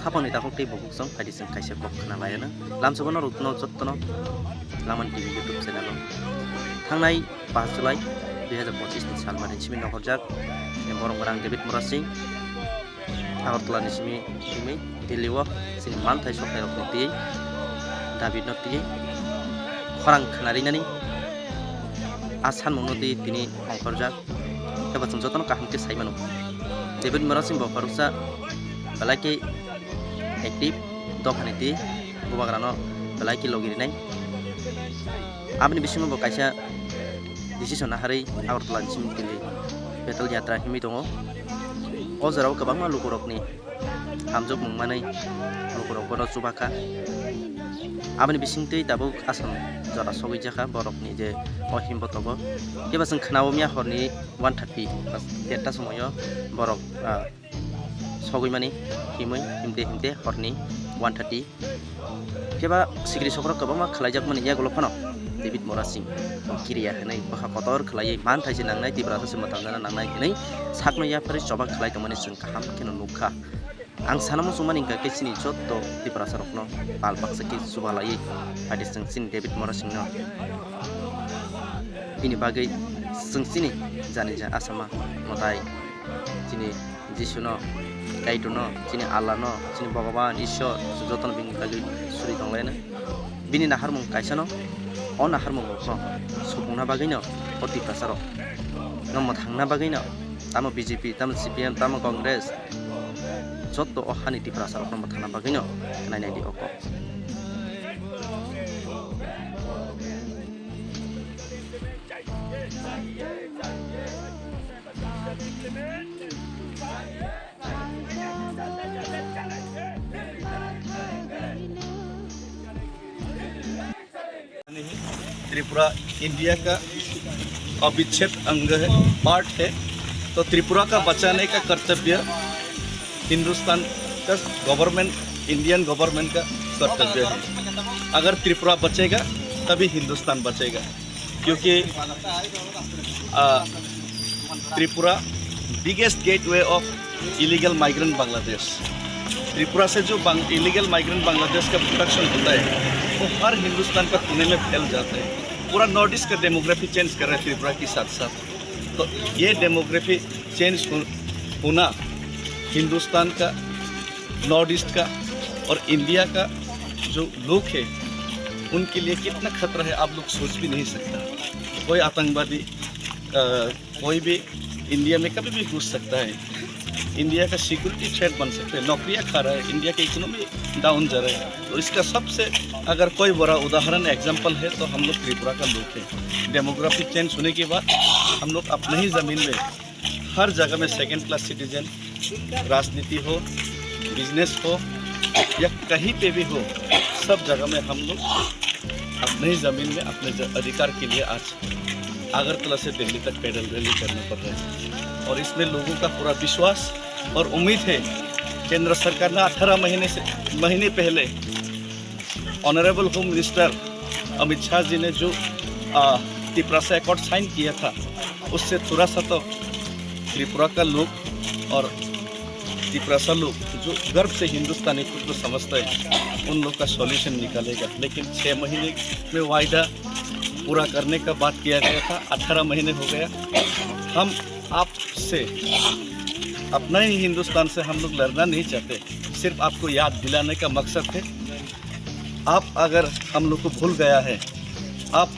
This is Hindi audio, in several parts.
hapon ita hokti bubuk song padi sing kaisa kok khana layana lam sobono rutno jottono laman tv youtube channel thangnai 5 July 2025 ni sal mani chimi nohorjak borong barang David Mora Singh Agartala ni simi Delhi wa sini manthai sokai rok niti David noti khorang khanari nani asan monoti tini ongkorjak eba chung jotono kahamke saimanu David Mora Singh bokaruksa balaki aktif dokhaniti bubagrano balaki logirinai abni bisimo bo kaisa decision hari Agartala ni simi Delhi betal yatra himi dongo o jarao kabangma lukurokni hamjok mungmanai lukurok bono chubaka abni bisingtui dabo asam jora sogui jaka borokni je o himbotobo keba sing khnao mia horni 130 deta somoyo borok sogui mani himte horni 130 keba sigri sokrok kabangma khlaijak mani ya golopano David Mora Singh kiriya henai baka kotor khlai man thaisi nangnai tibrasa sematamjana nangnai henai sakmaya pare coba khlai tomani sung kaham keno nukha ang sanamo sumani ka kesini jotto tibrasa rokno palbaksa ki subalai adi sing David Mora Singh no ini bagai sini janija asama motai sini jisuno kaituno sini Allah no sini Bhagavan Ishwar jotono bing bagai suri tonglena bini nahar mung kaisano on nahar mung no supungna bagai no oti prasaro no thangna bagai no tamo BJP tamo CPM tamo Congress jotto o hani ti prasaro no thangna bagai no nai di oko Tripura India का अविच्छेद अंग है, पार्ट है। तो त्रिपुरा का बचाने का कर्तव्य हिंदुस्तान का गवर्नमेंट, इंडियन गवर्नमेंट का कर्तव्य है। अगर त्रिपुरा बचेगा तभी हिंदुस्तान बचेगा, क्योंकि Tripura biggest gateway of illegal migrant Bangladesh. Tripura से जो इलीगल माइग्रेंट बांग्लादेश का प्रोडक्शन होता है वो हर हिंदुस्तान का कोने में फैल जाता है। पूरा नॉर्थ ईस्ट का डेमोग्राफी चेंज कर रहा है त्रिपुरा के साथ साथ। तो ये डेमोग्राफी चेंज होना हिंदुस्तान का, नॉर्थ ईस्ट का और इंडिया का जो लोग है उनके लिए कितना खतरा है आप लोग सोच भी नहीं सकता। कोई आतंकवादी कोई भी इंडिया में कभी भी घुस सकता है, इंडिया का सिक्योरिटी थ्रेट बन सकते हैं, नौकरियां खा रहा है, इंडिया की इकोनॉमी डाउन जा रहा है। तो इसका सबसे अगर कोई बड़ा उदाहरण एग्जांपल है तो हम लोग त्रिपुरा का लोग हैं। डेमोग्राफी चेंज होने के बाद हम लोग अपने ही ज़मीन में हर जगह में सेकेंड क्लास सिटीजन, राजनीति हो, बिजनेस हो या कहीं पे भी हो, सब जगह में हम लोग अपने ही ज़मीन में अपने अधिकार के लिए आज अगरतला से दिल्ली तक पैदल रैली करना पड़ रहा है। और इसमें लोगों का पूरा विश्वास और उम्मीद है। केंद्र सरकार ने 18 महीने पहले honourable home minister Amit Shah ji ने जो त्रिपुरा से एकॉर्ड साइन किया था, उससे थोड़ा सा तो त्रिपुरा का लोग और त्रिपुरा सा लोग जो गर्व से हिंदुस्तानी खुद को समझता है उन लोग का सॉल्यूशन निकालेगा। लेकिन 6 महीने में वायदा पूरा करने का बात किया गया था, 18 महीने हो गया। हम आपसे, अपना ही हिंदुस्तान से हम लोग लड़ना नहीं चाहते, सिर्फ आपको याद दिलाने का मकसद है। आप अगर हम लोग को भूल गया है, आप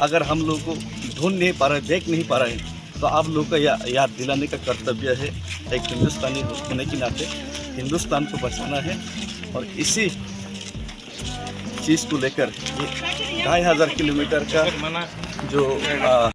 अगर हम लोग को ढूंढ नहीं पा रहे, देख नहीं पा रहे, तो आप लोग का याद दिलाने का कर्तव्य है। एक हिंदुस्तानी होने के नाते हिंदुस्तान को बचाना है। और इसी चीज़ को लेकर ये 2500 किलोमीटर का जो